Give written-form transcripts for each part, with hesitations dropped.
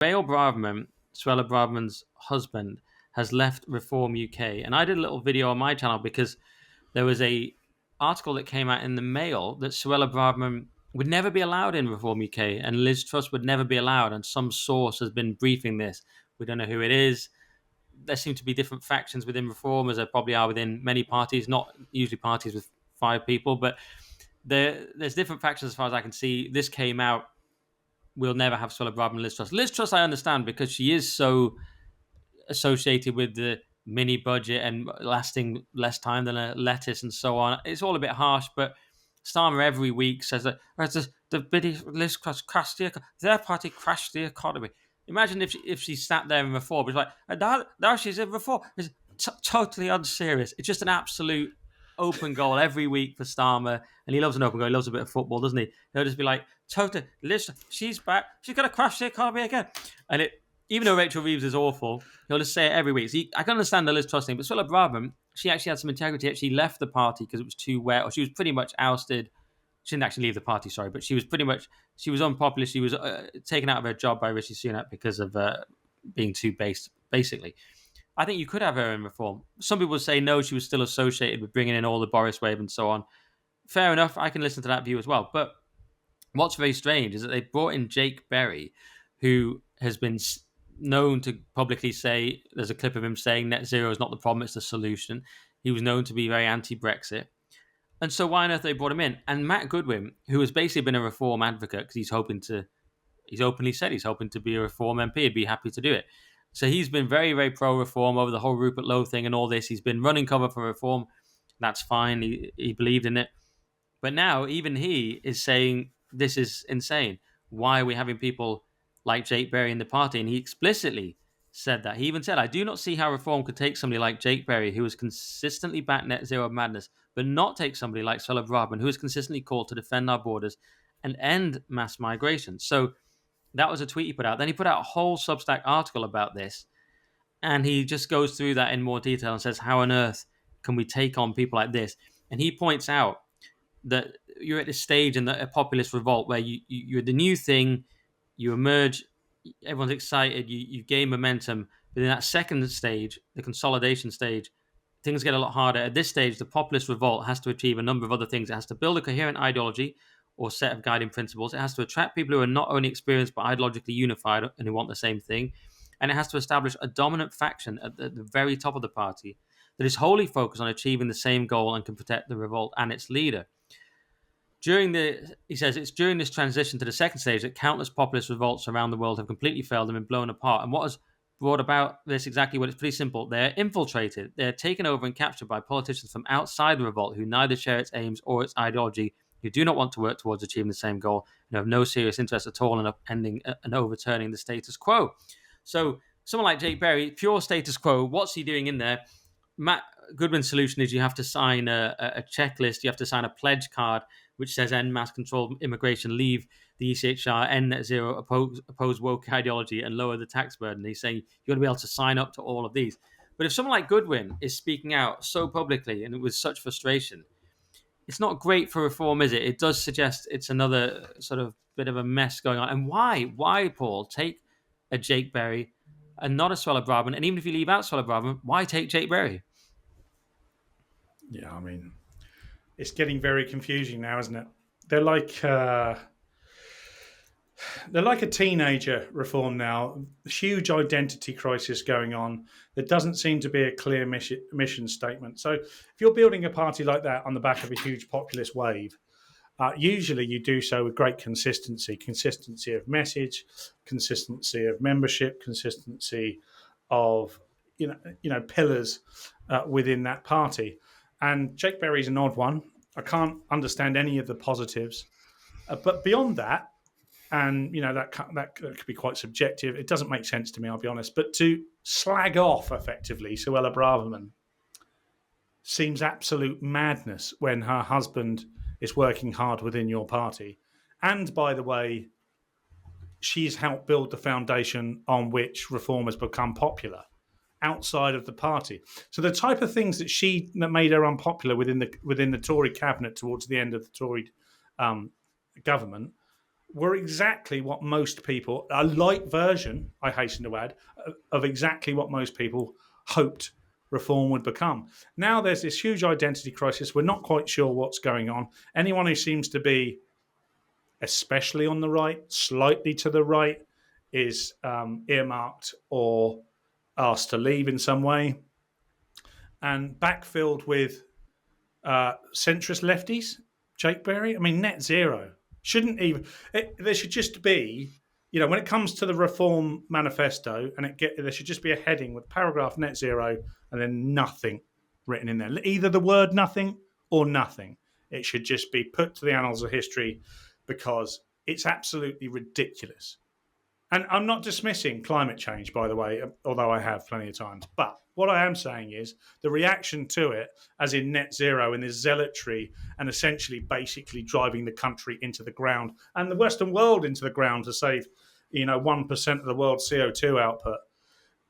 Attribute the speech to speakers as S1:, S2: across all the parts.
S1: Suella Braverman's husband, has left Reform UK, and I did a little video on my channel because there was a article that came out in the Mail that Suella Braverman would never be allowed in Reform UK, and Liz Truss would never be allowed. And some source has been briefing this. We don't know who it is. There seem to be different factions within Reform, as there probably are within many parties. Not usually parties with 5 people, but there's different factions as far as I can see. This came out. We'll never have Suella Braverman and Liz Truss. Liz Truss, I understand because she is so associated with the mini budget and lasting less time than a lettuce and so on. It's all a bit harsh, but Starmer every week says that the British Liz Truss crashed their party crashed the economy. Imagine if she sat there in Reform, it's like now she's in Reform. It's totally unserious. It's just an absolute open goal every week for Starmer, and he loves an open goal. He loves a bit of football, doesn't he? He'll just be like, totally, Liz, she's back. She's gonna crash the economy again, and it. Even though Rachel Reeves is awful, he'll just say it every week. So I can understand the Liz Truss thing, but Suella Braverman, she actually had some integrity. She left the party because it was too wet, or she was pretty much ousted. She didn't actually leave the party, sorry, but she was unpopular. She was taken out of her job by Rishi Sunak because of being too based, basically. I think you could have her in Reform. Some people say no, she was still associated with bringing in all the Boris wave and so on. Fair enough, I can listen to that view as well. But what's very strange is that they brought in Jake Berry, who has been known to publicly say, there's a clip of him saying net zero is not the problem, it's the solution. He was known to be very anti-Brexit. And so why on earth they brought him in? And Matt Goodwin, who has basically been a reform advocate because he's openly said he's hoping to be a reform MP, he'd be happy to do it. So he's been very, very pro-reform over the whole Rupert Lowe thing and all this. He's been running cover for reform. That's fine. He believed in it. But now even he is saying this is insane. Why are we having people like Jake Berry in the party? And he explicitly said that. He even said, I do not see how reform could take somebody like Jake Berry, who has consistently backed net zero madness, but not take somebody like Suella Braverman, who has consistently called to defend our borders and end mass migration. So that was a tweet he put out. Then he put out a whole Substack article about this. And he just goes through that in more detail and says, how on earth can we take on people like this? And he points out that you're at this stage in a populist revolt where you're the new thing, you emerge, everyone's excited, you gain momentum. But in that second stage, the consolidation stage, things get a lot harder. At this stage, the populist revolt has to achieve a number of other things. It has to build a coherent ideology or set of guiding principles. It has to attract people who are not only experienced but ideologically unified and who want the same thing. And it has to establish a dominant faction at the very top of the party that is wholly focused on achieving the same goal and can protect the revolt and its leader. He says it's during this transition to the second stage that countless populist revolts around the world have completely failed and been blown apart. And what has brought about this exactly what it's pretty simple. They're infiltrated, they're taken over and captured by politicians from outside the revolt who neither share its aims or its ideology, who do not want to work towards achieving the same goal, and have no serious interest at all in upending and overturning the status quo. So someone like Jake Berry, pure status quo, what's he doing in there? Matt Goodwin's solution is you have to sign a checklist, you have to sign a pledge card which says end mass controlled immigration, leave the ECHR, end net zero, oppose woke ideology, and lower the tax burden. He's saying you've got to be able to sign up to all of these. But if someone like Goodwin is speaking out so publicly and with such frustration, it's not great for reform, is it? It does suggest it's another sort of bit of a mess going on. And why, Paul, take a Jake Berry and not a Suella Braverman? And even if you leave out Suella Braverman, why take Jake Berry?
S2: Yeah, I mean, it's getting very confusing now, isn't it? They're like a teenager reform now. Huge identity crisis going on. There doesn't seem to be a clear mission statement. So if you're building a party like that on the back of a huge populist wave, usually you do so with great consistency of message, consistency of membership, consistency of pillars within that party. And Jake Berry's an odd one. I can't understand any of the positives, but beyond that, and that could be quite subjective. It doesn't make sense to me, I'll be honest. But to slag off effectively Suella Braverman seems absolute madness when her husband is working hard within your party. And by the way, she's helped build the foundation on which reform has become popular outside of the party. So the type of things that made her unpopular within the Tory cabinet towards the end of the Tory government were exactly what most people, a light version, I hasten to add, of exactly what most people hoped reform would become. Now there's this huge identity crisis. We're not quite sure what's going on. Anyone who seems to be, especially on the right, slightly to the right, is earmarked or asked to leave in some way, and backfilled with centrist lefties. Jake Berry, I mean, net zero shouldn't even. There should just be, when it comes to the reform manifesto, and there should just be a heading with paragraph net zero, and then nothing written in there. Either the word nothing or nothing. It should just be put to the annals of history because it's absolutely ridiculous. And I'm not dismissing climate change, by the way, although I have plenty of times. But what I am saying is the reaction to it, as in net zero and this zealotry and essentially basically driving the country into the ground and the Western world into the ground to save, 1% of the world's CO2 output,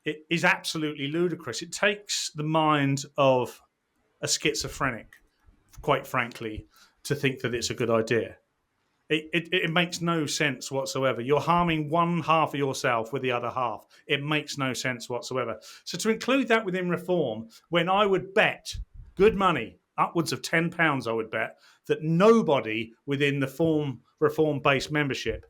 S2: it is absolutely ludicrous. It takes the mind of a schizophrenic, quite frankly, to think that it's a good idea. It makes no sense whatsoever. You're harming one half of yourself with the other half. It makes no sense whatsoever. So to include that within reform, when I would bet good money, upwards of £10, I would bet, that nobody within the reform-based membership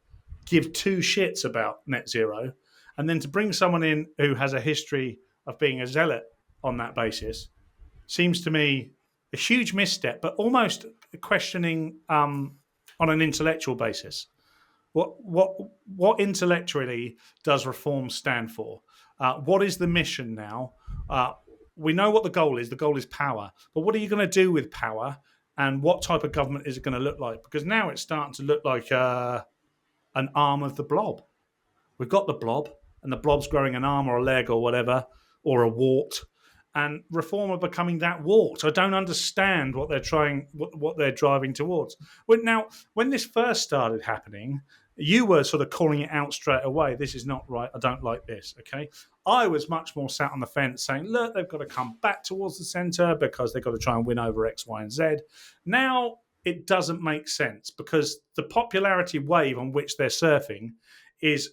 S2: give two shits about net zero, and then to bring someone in who has a history of being a zealot on that basis seems to me a huge misstep, but almost questioning on an intellectual basis. What intellectually does reform stand for? What is the mission now? We know what the goal is. The goal is power. But what are you going to do with power? And what type of government is it going to look like? Because now it's starting to look like an arm of the blob. We've got the blob, and the blob's growing an arm or a leg or whatever, or a wart. And reform are becoming that wart. I don't understand what they're driving towards. When this first started happening, you were sort of calling it out straight away. This is not right. I don't like this. Okay. I was much more sat on the fence saying, look, they've got to come back towards the centre because they've got to try and win over X, Y, and Z. Now it doesn't make sense because the popularity wave on which they're surfing is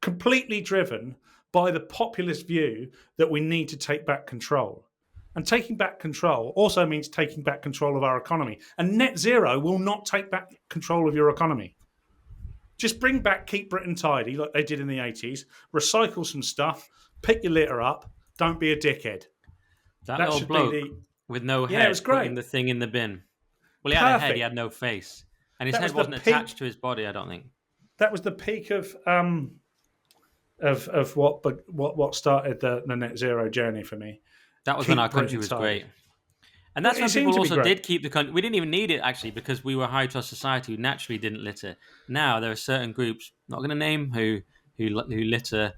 S2: completely driven by the populist view that we need to take back control. And taking back control also means taking back control of our economy. And net zero will not take back control of your economy. Just bring back Keep Britain Tidy like they did in the 80s, recycle some stuff, pick your litter up, don't be a dickhead.
S1: That little bloke with no head
S2: was great.
S1: Putting the thing in the bin. Well, he had a head, he had no face. And his head wasn't attached to his body, I don't think.
S2: That was the peak of what started the net zero journey for me.
S1: That was when our country was great. And that's when people also did keep the country. We didn't even need it, actually, because we were a high-trust society who naturally didn't litter. Now, there are certain groups, not going to name, who litter,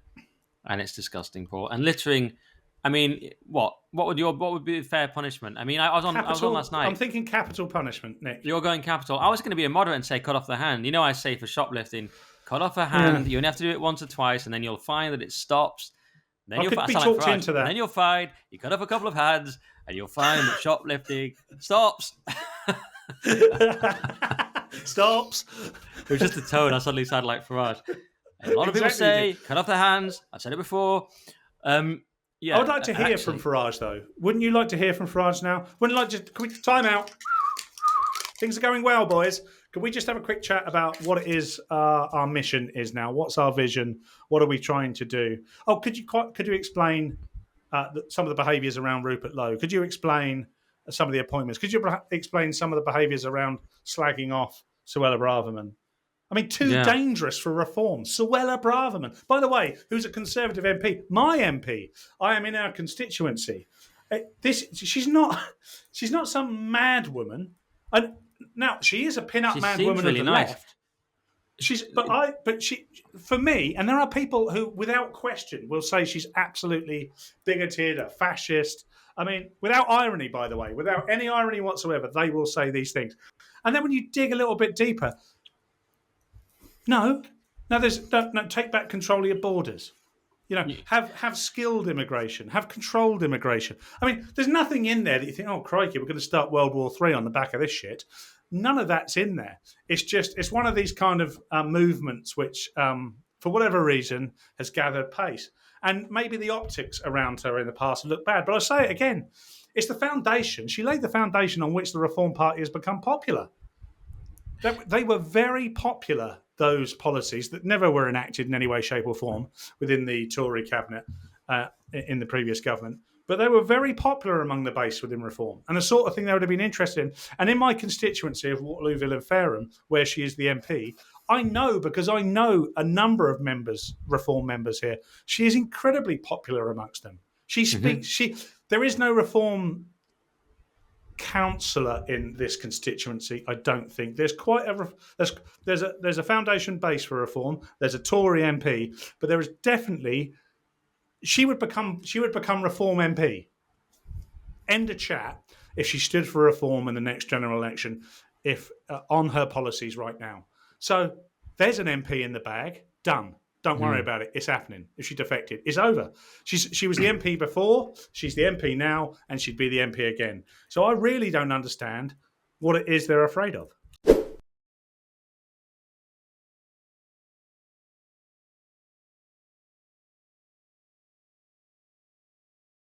S1: and it's disgusting, Paul. And littering, I mean, what would be the fair punishment? I mean, I was on last night.
S2: I'm thinking capital punishment, Nick.
S1: You're going capital. I was going to be a moderate and say cut off the hand. I say for shoplifting, cut off a hand. Yeah. You only have to do it once or twice, and then you'll find that it stops. Then you'll be talked into that. And then you'll find you cut off a couple of hands, and you'll find that shoplifting stops.
S2: Stops.
S1: It was just the tone. I suddenly sounded like Farage. And a lot of people say cut off the hands. I've said it before. Yeah,
S2: I would like to hear from Farage, though. Wouldn't you like to hear from Farage now? Wouldn't like to? Can we time out? Things are going well, boys. Can we just have a quick chat about what it is our mission is now? What's our vision? What are we trying to do? Oh, could you explain some of the behaviours around Rupert Lowe? Could you explain some of the appointments? Could you explain some of the behaviours around slagging off Suella Braverman? I mean, dangerous for reform. Suella Braverman, by the way, who's a Conservative MP, my MP. I am in our constituency. She's not some mad woman. Now she is a pin-up mad woman really of the left. For me, and there are people who, without question, will say she's absolutely bigoted, a fascist. I mean, without irony, by the way, without any irony whatsoever, they will say these things. And then when you dig a little bit deeper, no, take back control of your borders. Have skilled immigration, have controlled immigration. I mean, there's nothing in there that you think, oh, crikey, we're going to start World War III on the back of this shit. None of that's in there. It's one of these kind of movements which, for whatever reason, has gathered pace. And maybe the optics around her in the past look bad. But I'll say it again. It's the foundation. She laid the foundation on which the Reform Party has become popular. They were very popular, those policies that never were enacted in any way, shape, or form within the Tory cabinet in the previous government. But they were very popular among the base within Reform, and the sort of thing they would have been interested in. And in my constituency of Waterlooville and Fareham, where she is the MP, I know, because I know a number of members, Reform members here, she is incredibly popular amongst them. She speaks. There is no Reform councillor in this constituency. I don't think there's quite a there's a foundation base for Reform. There's a Tory MP, but there is definitely she would become Reform MP. End of chat. If she stood for Reform in the next general election, if on her policies right now. So there's an MP in the bag. Done. Don't worry about it. It's happening. If she defected, it's over. She was the MP before, she's the MP now, and she'd be the MP again. So I really don't understand what it is they're afraid of.